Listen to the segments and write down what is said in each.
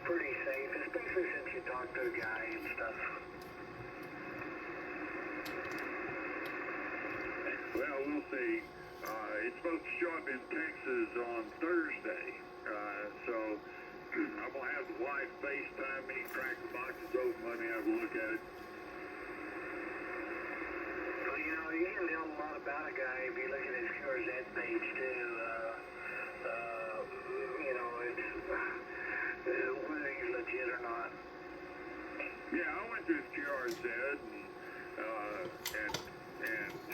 pretty safe, especially since you talk to a guy and stuff. Well, we'll see. It's supposed to show up in Texas on Thursday. So I'm going to have the wife FaceTime me, crack the boxes open, let me have a look at it. Well, you know, you can tell a lot about a guy if you look at his QRZ page, too. You know, it's whether he's legit or not. Yeah, I went to his QRZ and sent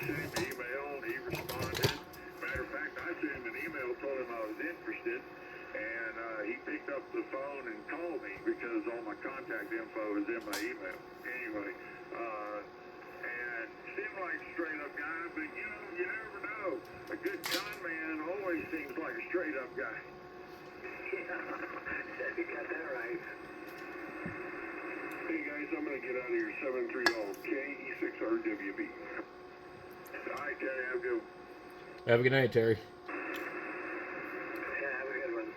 him an email, and he responded. Matter of fact, I sent him an email, told him I was interested, and he picked up the phone and called me because all my contact info is in my email. Anyway, and seemed like a straight-up guy, but you know, you never know. A good con man always seems like a straight-up guy. Yeah, you got that right. Hey guys, I'm going to get out of here. 730 KE6RWB. All right, Terry, have a good one. Have a good night, Terry. Yeah, have a good one.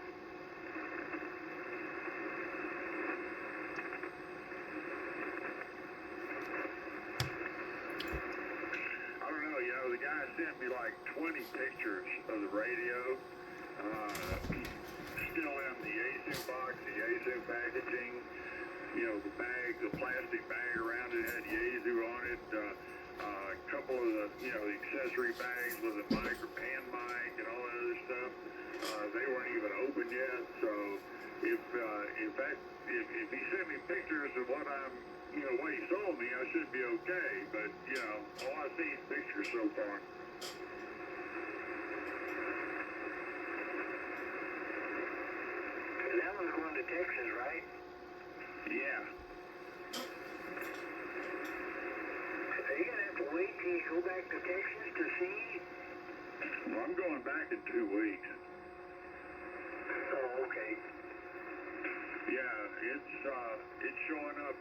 I don't know, you know, the guy sent me like 20 pictures of the radio. Still in the ASIM box, the ASIM packaging. You know, the bag, the plastic bag around it had Yaesu on it. A couple of the, you know, the accessory bags with a hand mic and all that other stuff. They weren't even open yet. So if he sent me pictures of what I'm, you know, what he sold me, I should be okay. But you know, all I've seen is pictures so far. That one's going to Texas, right? Yeah. Are you going to have to wait till you go back to Texas to see? Well, I'm going back in 2 weeks. Oh, okay. Yeah, it's showing up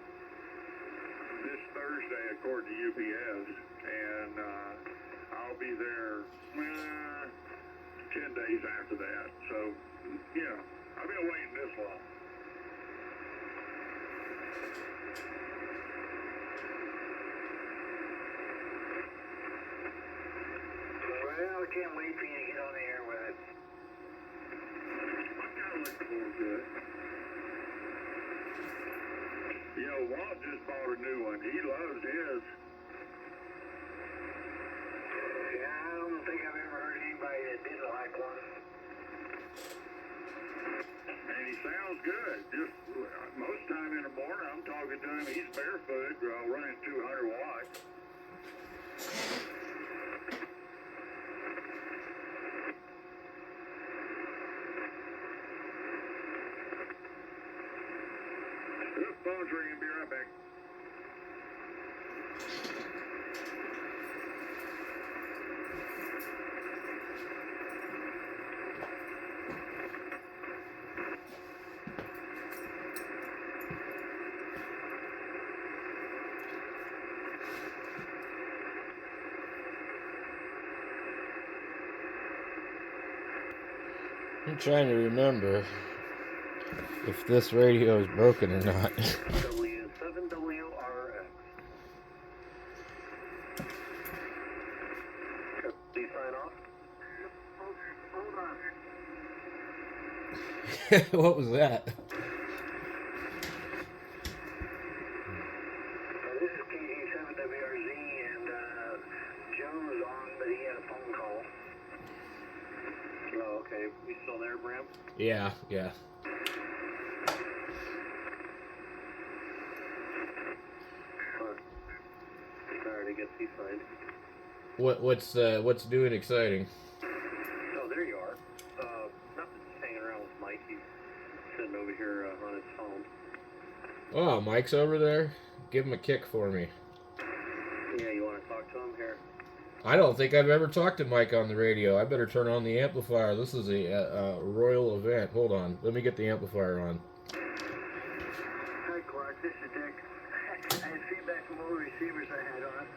this Thursday according to UPS, and I'll be there 10 days after that. So, you know, I've been waiting this long. Well, I can't wait for you to get on the air with it. I'm kind of looking forward to it. You know, Walt just bought a new one. He loves his. Yeah, I don't think I've ever heard anybody that didn't like one. And he sounds good. Just most time in the morning, I'm talking to him. He's barefoot, running 200 watts. The phone's ringing. Be right back. I'm trying to remember if this radio is broken or not. W7WRX. Please sign off. Hold on. What was that? This is KE7WRZ, and Joe was on, but he had a phone call. Oh, okay. You still there, Bram? Yeah. Sorry to get C signed. What's new and exciting? Oh, there you are. Nothing, just hanging around with Mike. He's sitting over here on his phone. Oh, Mike's over there? Give him a kick for me. Yeah, you want to talk to him here? I don't think I've ever talked to Mike on the radio. I better turn on the amplifier. This is a royal event. Hold on. Let me get the amplifier on. Hi, Clark. This is Dick. I had feedback from all the receivers I had on.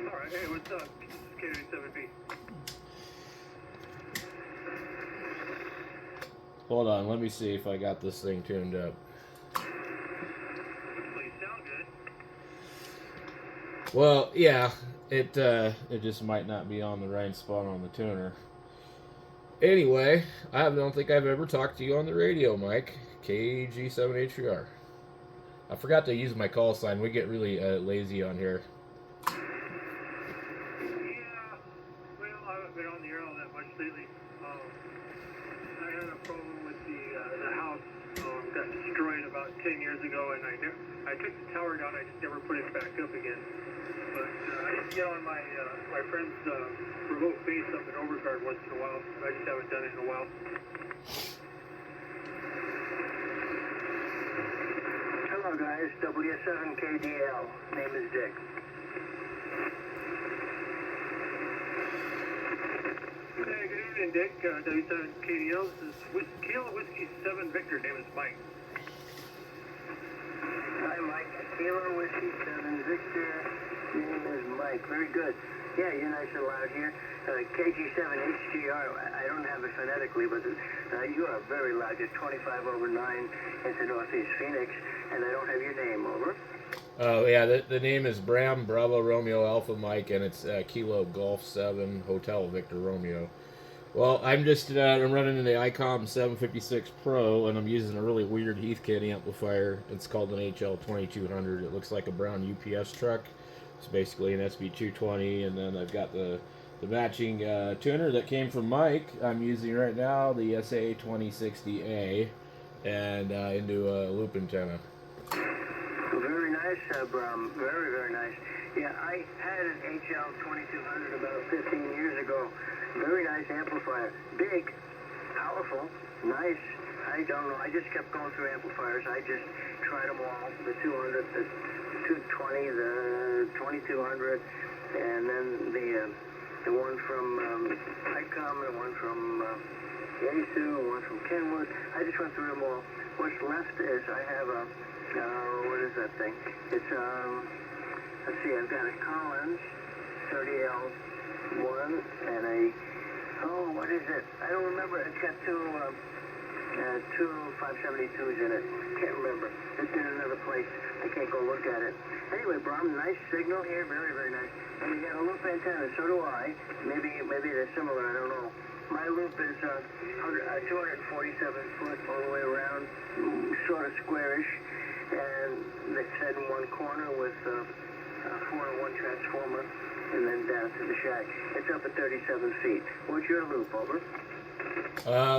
All right. Hey, what's up? K7B. Hold on, let me see if I got this thing tuned up. Well, you sound good. Well, yeah, it just might not be on the right spot on the tuner. Anyway, I don't think I've ever talked to you on the radio, Mike. KG7HVR. I forgot to use my call sign. We get really lazy on here. Yeah, well, I haven't been on the air all that much lately. I had a problem with the house. Got destroyed about 10 years ago, and I took the tower down. I just never put it back up again. But I get on my friend's remote base up in Overguard once in a while. I just haven't done it in a while. Hello guys, W7KDL. Name is Dick. Hey, good evening, Dick. W7KDL. This is Kilo Whiskey 7 Victor. Name is Mike. Hi Mike. Kilo Whiskey 7 Victor. Name is Mike. Very good. Yeah, you're nice and loud here. KG7HGR. I don't have it phonetically, but you are very loud. You're 25 over 9 into Northeast Phoenix, and I don't have your name. Over. Oh, yeah, the name is Bram Bravo Romeo Alpha Mike, and it's Kilo Golf 7 Hotel Victor Romeo. Well, I'm just I'm running in the ICOM 756 Pro, and I'm using a really weird Heathkit amplifier. It's called an HL2200. It looks like a brown UPS truck. It's basically an SB220, and then I've got the matching tuner that came from Mike. I'm using right now the SA2060A, and into a loop antenna. Very nice, Bram. Very, very nice. Yeah, I had an HL2200 about 15 years ago. Very nice amplifier. Big, powerful, nice. I don't know. I just kept going through amplifiers. I just tried them all. The 200, the 220, the 2200, and then the one from ICOM, the one from Yaesu, the one from Kenwood. I just went through them all. What's left is I have a, what is that thing? It's, let's see, I've got a Collins 30L1 and a, oh, what is it? I don't remember. It's got two 572s in it. Can't remember. It's in another place. I can't go look at it. Anyway, Bram, nice signal here. Very, very nice. And you got a loop antenna. So do I. Maybe they're similar. I don't know. My loop is 247 foot all the way around, sort of squarish, and it's set in one corner with a 4-in-1 transformer, and then down to the shack. It's up at 37 feet. What's your loop, over?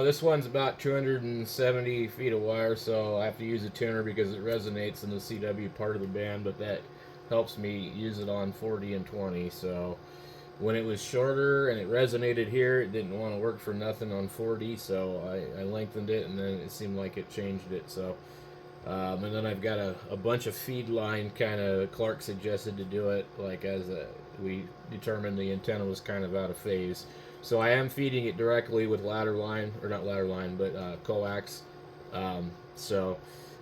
This one's about 270 feet of wire, so I have to use a tuner because it resonates in the CW part of the band, but that helps me use it on 40 and 20, so when it was shorter and it resonated here, it didn't want to work for nothing on 40, so I lengthened it, and then it seemed like it changed it, so and then I've got a bunch of feed line, kind of Clark suggested to do it, like as we determined the antenna was kind of out of phase. So I am feeding it directly with ladder line, or not ladder line, but coax. So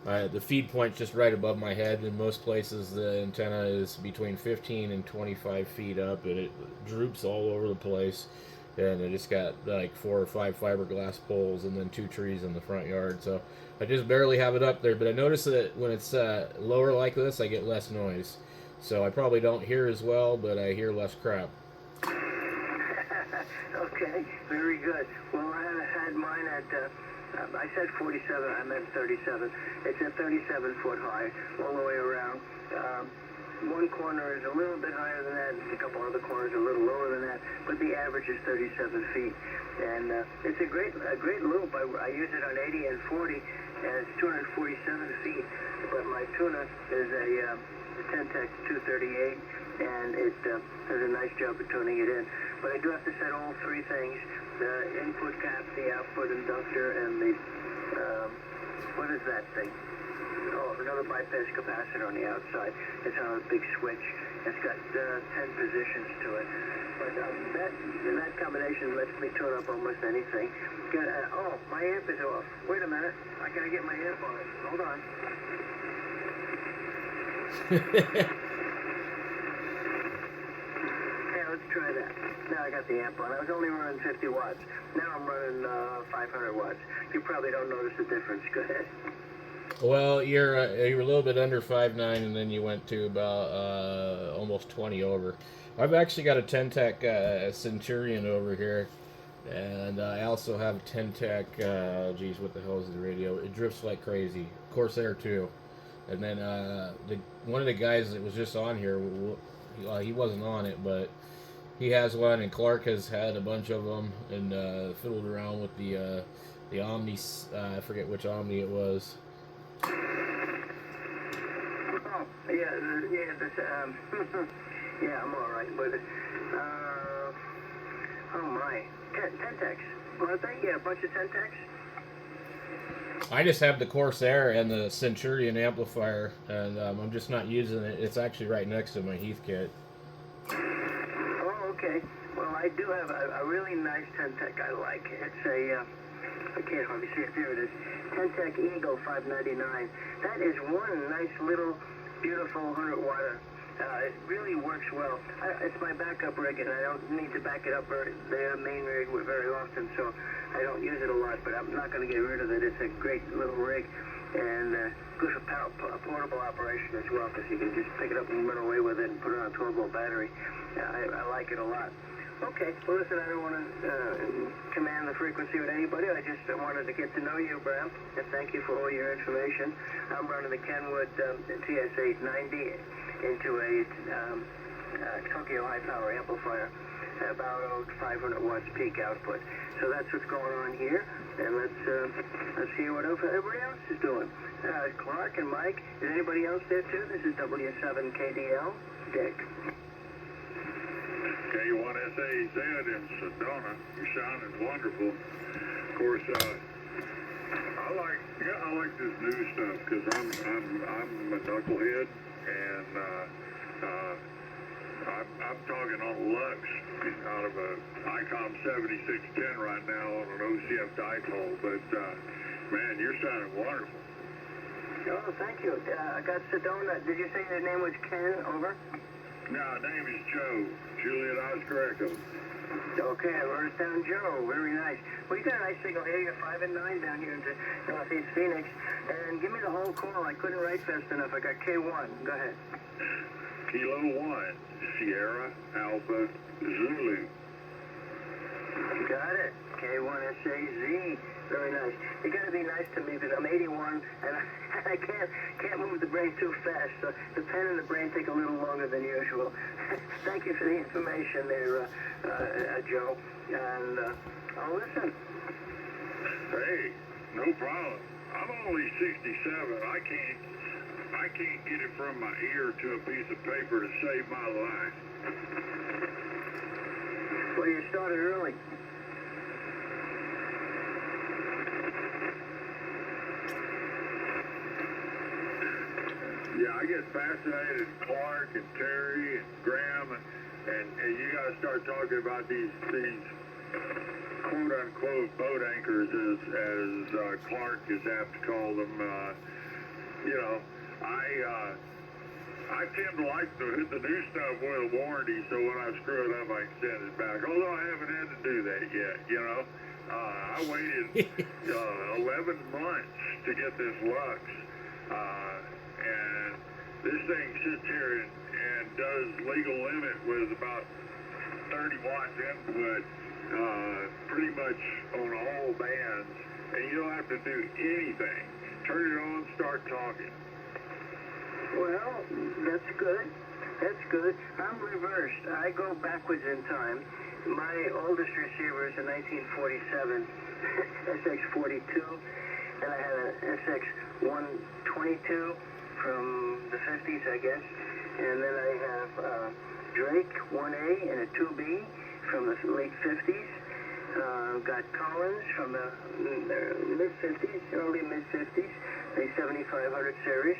the feed point's just right above my head. In most places, the antenna is between 15 and 25 feet up, and it droops all over the place. And I just got like 4 or 5 fiberglass poles and then 2 trees in the front yard. So I just barely have it up there. But I notice that when it's lower like this, I get less noise. So I probably don't hear as well, but I hear less crap. Okay, very good. Well, I had mine at, I said 47, I meant 37. It's at 37 foot high, all the way around. One corner is a little bit higher than that, a couple other corners a little lower than that, but the average is 37 feet. And it's a great loop. I use it on 80 and 40, and it's 247 feet. But my tuner is a Ten-Tech 238, and it does a nice job of tuning it in. But I do have to set all 3 things: the input cap, the output inductor, and the, what is that thing? Oh, another bypass capacitor on the outside. It's on a big switch. It's got 10 positions to it. But that combination lets me tune up almost anything. Oh, my amp is off. Wait a minute. I gotta get my amp on it. Hold on. let's try that. Now I got the amp on. I was only running 50 watts. Now I'm running 500 watts. You probably don't notice the difference. Go ahead. Well, you're a little bit under 5.9, and then you went to about almost 20 over. I've actually got a 10-tech Centurion over here, and I also have a 10-tech. Geez, what the hell is the radio? It drifts like crazy. Corsair too. And then one of the guys that was just on here, he wasn't on it, but he has one, and Clark has had a bunch of them, and fiddled around with the Omni. I forget which Omni it was. Oh, yeah, yeah, I'm all right, but oh my, 10-techs. Aren't they? Yeah, a bunch of 10-techs. I just have the Corsair and the Centurion amplifier, and I'm just not using it. It's actually right next to my Heathkit. Oh, okay. Well, I do have a really nice 10-tech I like. It's a, I can't hardly see it. There it is. 10-tech Eagle 599. That is one nice little beautiful 100-watt. It really works well. It's my backup rig, and I don't need to back it up or the main rig very often, so I don't use it a lot, but I'm not going to get rid of it. It's a great little rig, and good for portable operation as well, because you can just pick it up and run away with it and put it on a 12-volt battery. I like it a lot. Okay, well, listen, I don't want to command the frequency with anybody. I just wanted to get to know you, Bram, and thank you for all your information. I'm running the Kenwood TS890 into a Tokyo high-power amplifier, about 500 watts peak output. So that's what's going on here, and let's hear what everybody else is doing. Clark and Mike, is anybody else there too? This is W7KDL, Dick. K1SAZ in Sedona. Your sound is wonderful. Of course, I like this new stuff because I'm a knucklehead, and I'm talking on Lux out of a ICOM 7610 right now on an OCF dipole. But man, you're sounding wonderful. Oh, thank you. I got Sedona. Did you say your name was Ken? Over. No, name is Joe. Juliet Oscar Echo. Okay, I wrote it down, Joe. Very nice. Well, you got a nice signal here. You're 5 and 9 down here in Northeast Phoenix. And give me the whole call. I couldn't write fast enough. I got K1. Go ahead. Kilo 1, Sierra Alpha Zulu. Got it. K1SAZ. Very nice. You got to be nice to me because I'm 81 and I can't move the brain too fast. So the pen and the brain take a little longer than usual. Thank you for the information there, Joe. And I'll listen. Hey, no problem. I'm only 67. I can't get it from my ear to a piece of paper to save my life. Well, you started early. Yeah, I get fascinated with Clark and Terry and Graham, and you guys start talking about these quote-unquote boat anchors, as Clark is apt to call them. You know, I tend to like the new stuff with a warranty, so when I screw it up, I can send it back. Although I haven't had to do that yet, you know. I waited 11 months to get this Lux, and this thing sits here and does legal limit with about 30 watts input, pretty much on all bands, and you don't have to do anything. Turn it on, start talking. Well, that's good. That's good. I'm reversed. I go backwards in time. My oldest receiver is a 1947 SX42, and I had an SX122 from the 50s, I guess. And then I have Drake 1A and a 2B from the late 50s. Got Collins from the mid-50s, early mid-50s, the 7500 series.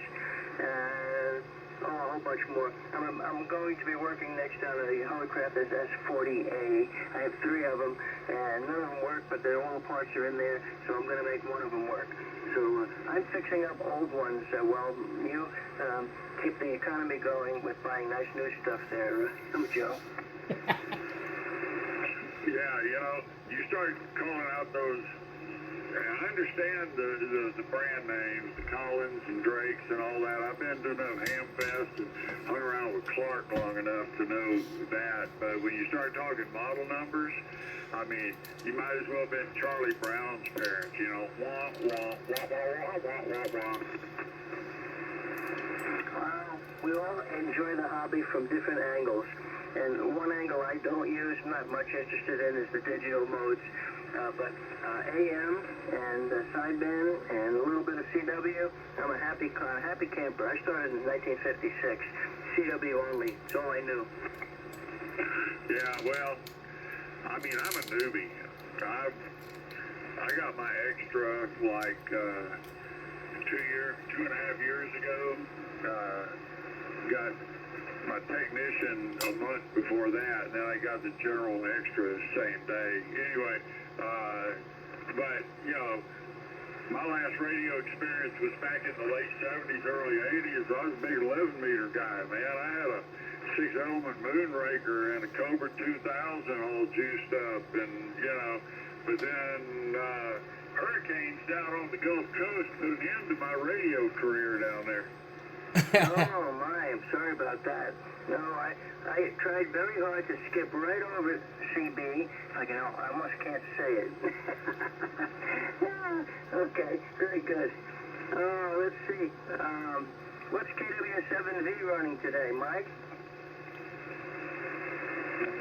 And a whole bunch more. I'm going to be working next on a Hovercraft S40A. I have 3 of them, and none of them work, but all the parts are in there, so I'm going to make one of them work. So I'm fixing up old ones while you keep the economy going with buying nice new stuff there, Joe. Yeah, you start calling out those. I understand the brand names, the Collins and Drakes and all that. I've been to enough Hamfest and hung around with Clark long enough to know that. But when you start talking model numbers, I mean, you might as well have been Charlie Brown's parents. Wah, wah, wah, wah, wah, wah, wah, wah. We all enjoy the hobby from different angles. And one angle I don't use, not much interested in, is the digital modes. But AM and sideband and a little bit of CW, I'm a happy camper. I started in 1956. CW only. It's all I knew. Yeah, well, I mean, I'm a newbie. I got my extra like 2.5 years ago. Got my technician a month before that, and then I got the general extra same day. Anyway, but my last radio experience was back in the late 70s, early 80s. I was a big 11-meter guy, man. I had a 6-element Moonraker and a Cobra 2000 all juiced up, and but then hurricanes down on the Gulf Coast put an end to my radio career down there. Oh my, I'm sorry about that. No, I tried very hard to skip right over CB. I almost can't say it. Okay, very good. Let's see. What's KW7V running today, Mike?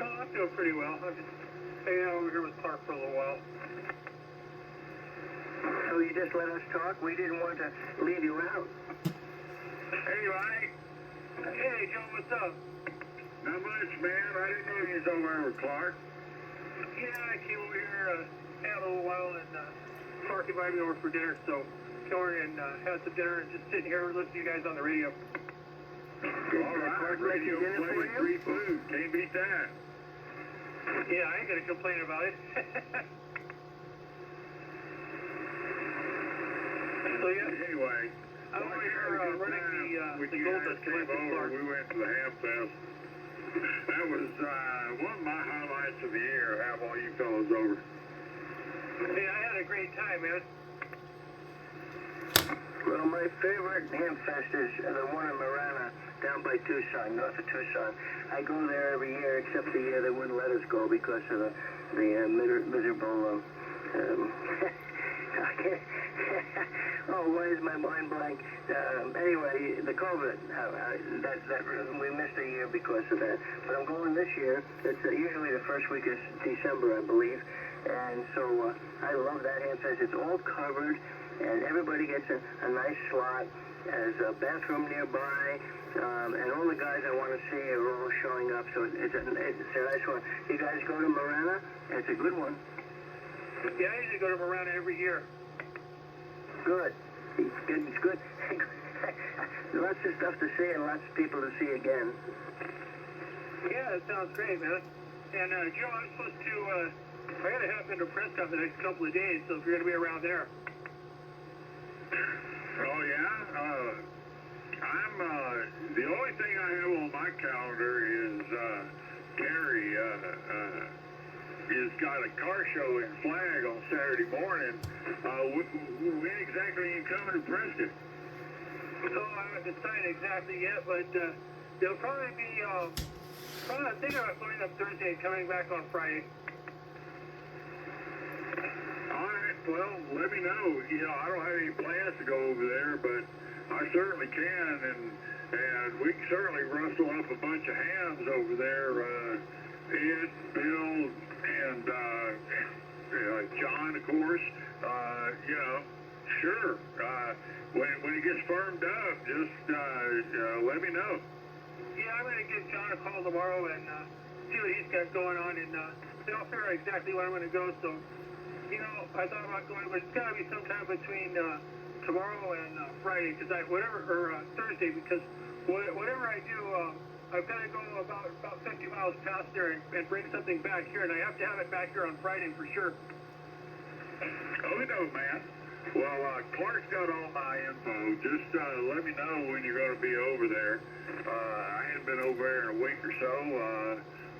I'm doing pretty well. I'm just hanging out over here with Clark for a little while. So you just let us talk? We didn't want to leave you out. Hey, Mike. Hey, Joe, what's up? Not much, man. I didn't know you was over there with Clark. Yeah, I came over here, had a little while, and Clark invited me over for dinner, so came over and had some dinner and just sitting here listening to you guys on the radio. All right, Clark make radio you dinner for playing you? free food. Can't beat that. Yeah, I ain't gonna complain about it. So yeah, Anyway, I'm over here running when the you Gold guys Dust came Collective over, Clark. we went to the Hamfest. That was one of my highlights of the year, have all you fellas over. Hey, I had a great time, man. Well, my favorite Hamfest is the one in Marana, down by Tucson, north of Tucson. I go there every year, except the year they wouldn't let us go because of the miserable. I can't. Oh, why is my mind blank? Anyway, the COVID. That we missed a year because of that. But I'm going this year. It's usually the first week of December, I believe. And so I love that Hamfest. It's all covered, and everybody gets a nice slot. There's a bathroom nearby, and all the guys I want to see are all showing up. So it's a nice one. You guys go to Marana? It's a good one. Yeah, I usually go to Marana every year. Good. It's good. Lots of stuff to see and lots of people to see again. Yeah, that sounds great, man. And Joe, I'm supposed to. I gotta hop into press conference the next couple of days, so if you're gonna be around there. Oh, yeah? I'm, the only thing I have on my calendar is, Gary, has got a car show in Flag on Saturday morning. When exactly are you coming to Preston? So I haven't decided exactly yet, but they'll probably be, I'm thinking about going up Thursday and coming back on Friday. All right, well, let me know. I don't have any plans to go over there, but I certainly can, and we can certainly rustle up a bunch of hams over there. Ed, Bill, and John, of course. Sure. When it gets firmed up, just let me know. Yeah, I'm gonna give John a call tomorrow and see what he's got going on, and then I'll figure out exactly when I'm gonna go. So, I thought about going, but it's gotta be sometime between tomorrow and Friday, because Thursday, because whatever I do, I've got to go about 50 miles past there and bring something back here, and I have to have it back here on Friday for sure. Oh, no, man. Well, Clark's got all my info. Just let me know when you're going to be over there. I hadn't been over there in a week or so.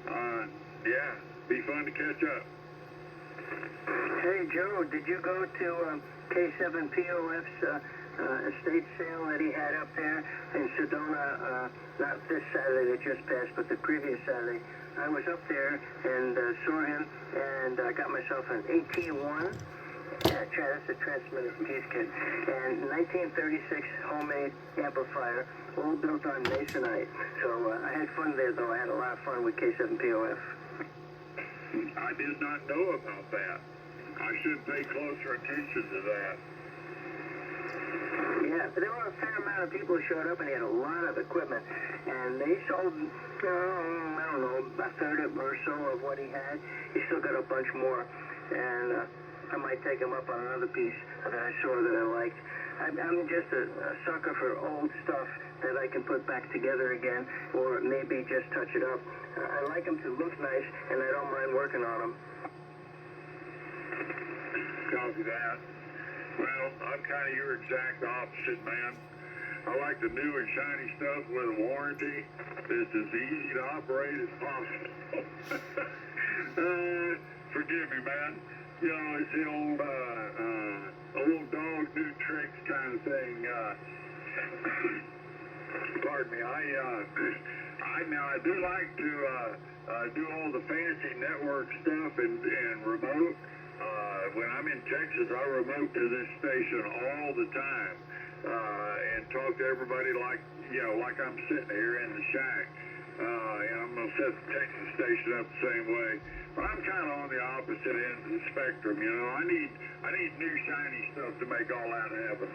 Yeah, be fun to catch up. Hey, Joe, did you go to K7POF's estate sale that he had up there in Sedona? Not this Saturday that just passed, but the previous Saturday. I was up there and saw him, and I got myself an AT1. Yeah, that's a transmitter piece kit. And 1936 homemade amplifier, all built on masonite. So I had fun there, though. I had a lot of fun with K7POF. I did not know about that. I should pay closer attention to that. Yeah, but there were a fair amount of people who showed up, and he had a lot of equipment. And they sold, I don't know, a third or so of what he had. He still got a bunch more. And I might take him up on another piece that I saw that I liked. I'm just a sucker for old stuff that I can put back together again, or maybe just touch it up. I like them to look nice, and I don't mind working on them. Copy that. Well, I'm kind of your exact opposite, man. I like the new and shiny stuff with a warranty that's as easy to operate as possible. Forgive me, man. You know, it's the old dog, new tricks kind of thing. Pardon me. I do like to do all the fancy network stuff and remote. When I'm in Texas, I remote to this station all the time and talk to everybody like I'm sitting here in the shack. And I'm gonna set the Texas station up the same way. But I'm kind of on the opposite end of the spectrum. You know, I need new shiny stuff to make all that happen.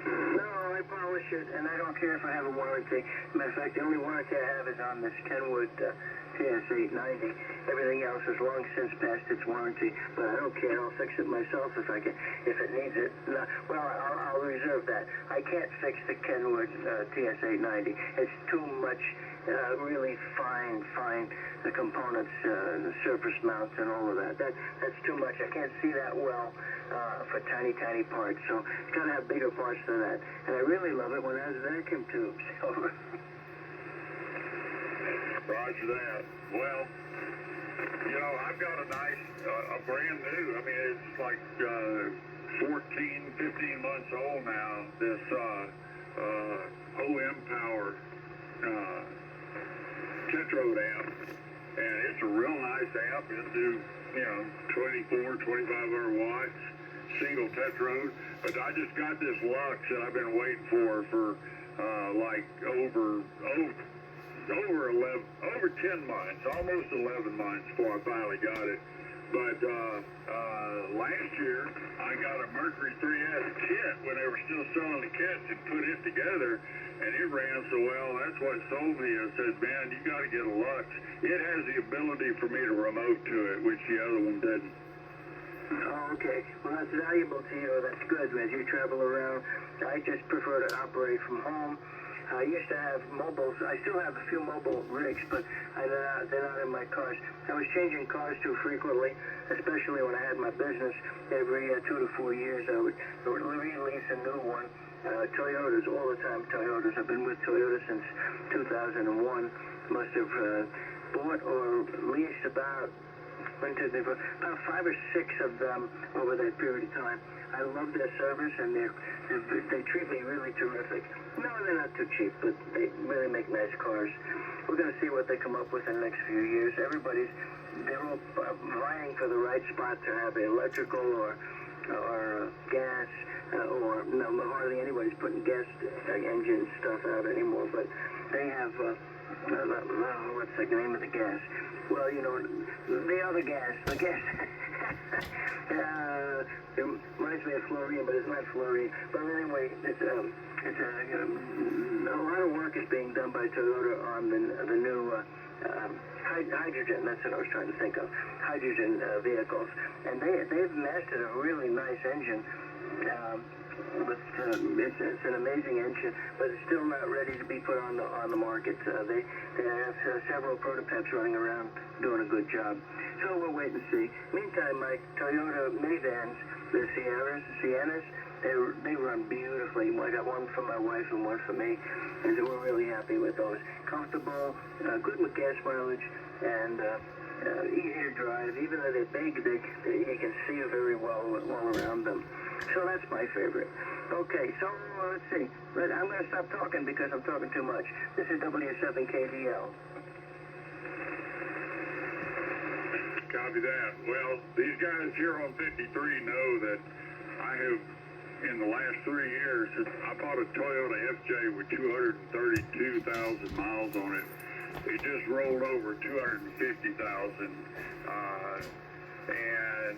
No, I polish it, and I don't care if I have a warranty. Matter of fact, the only warranty I have is on this Kenwood TS890. Everything else has long since passed its warranty, but I don't care. I'll fix it myself if it needs it. No, well, I'll reserve that. I can't fix the Kenwood TS890. It's too much really fine the components, the surface mounts, and all of that. That's too much. I can't see that well for tiny parts. So it's got to have bigger parts than that. And I really love it when it has vacuum tubes. Roger that. Well, you know, I've got a nice, a brand new, I mean, it's like 14, 15 months old now, this OM Power Tetrode amp. And it's a real nice amp. It'll do, 24, 2500 watts, single Tetrode. But I just got this Lux that I've been waiting for like over 10 months, almost 11 months before I finally got it. But last year, I got a Mercury 3S kit when they were still selling the kits and put it together, and it ran so well. That's what sold me. I said, man, you got to get a Lux. It has the ability for me to remote to it, which the other one didn't. Oh, okay. Well, that's valuable to you. That's good. As you travel around, I just prefer to operate from home. I used to have mobiles. I still have a few mobile rigs, but they're not in my cars. I was changing cars too frequently, especially when I had my business. Every 2 to 4 years, I would release a new one. Toyotas, all the time Toyotas. I've been with Toyota since 2001. Must have bought or leased about 5 or 6 of them over that period of time. I love their service, and they treat me really terrific. No, they're not too cheap, but they really make nice cars. We're going to see what they come up with in the next few years. They're all vying for the right spot to have electrical or gas, or no, hardly anybody's putting gas engine stuff out anymore, but they have, what's the name of the gas? Well, the other gas, it reminds me of fluorine, but it's not fluorine. But anyway, it's a lot of work is being done by Toyota on the new hydrogen. That's what I was trying to think of. Hydrogen vehicles, and they've mastered a really nice engine. It's an amazing engine, but it's still not ready to be put on the market. They have several prototypes running around doing a good job. So we'll wait and see. Meantime, my Toyota minivans, the Siennas, they run beautifully. I got one for my wife and one for me, and we're really happy with those. Comfortable, good with gas mileage, and easy to drive. Even though they're big, you can see very well around them. So that's my favorite. Okay, so let's see. I'm going to stop talking because I'm talking too much. This is W7KDL. Copy that. Well, these guys here on 53 know that I have, in the last 3 years, I bought a Toyota FJ with 232,000 miles on it. It just rolled over 250,000, and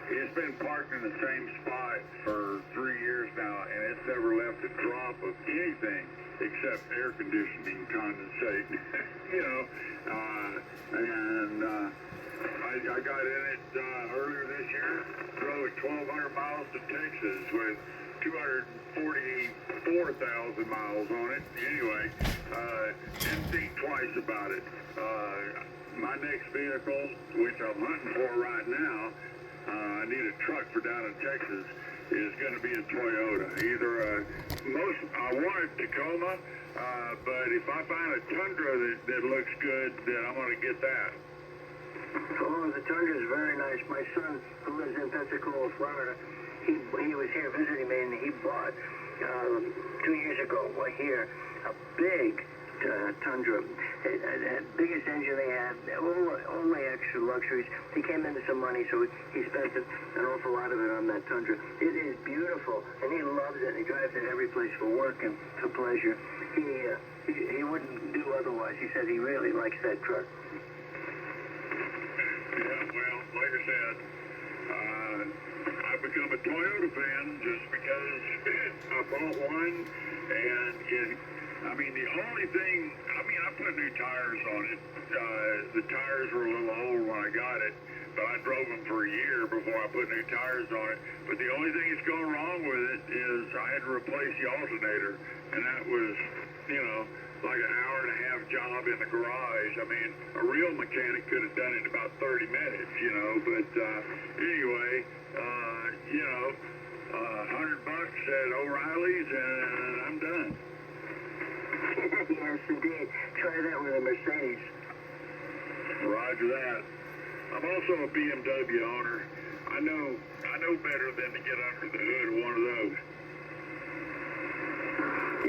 it's been parked in the same spot for 3 years now, and it's never left a drop of anything except air conditioning condensate. you know, I got in it earlier this year, drove it 1,200 miles to Texas with 244,000 miles on it. Anyway, and think twice about it. My next vehicle, which I'm hunting for right now, I need a truck for down in Texas, is going to be a Toyota. Either I want a Tacoma, but if I find a Tundra that looks good, then I'm going to get that. Oh, the Tundra is very nice. My son, who lives in Pensacola, Florida, he was here visiting me, and he bought 2 years ago, here, a big Tundra. The biggest engine they had, all the extra luxuries. He came into some money, so he spent an awful lot of it on that Tundra. It is beautiful, and he loves it. He drives it every place for work and for pleasure. He wouldn't do otherwise. He said he really likes that truck. Yeah, well, like I said, I've become a Toyota fan just because I bought one, and the only thing, I put new tires on it. The tires were a little old when I got it, but I drove them for a year before I put new tires on it. But the only thing that's going wrong with it is I had to replace the alternator, and that was, like an hour and a half job in the garage. A real mechanic could have done it in about 30 minutes, but anyway, $100 at O'Reilly's and I'm done. Yes, indeed. Try that with a Mercedes. Roger that. I'm also a BMW owner. I know better than to get under the hood of one of those.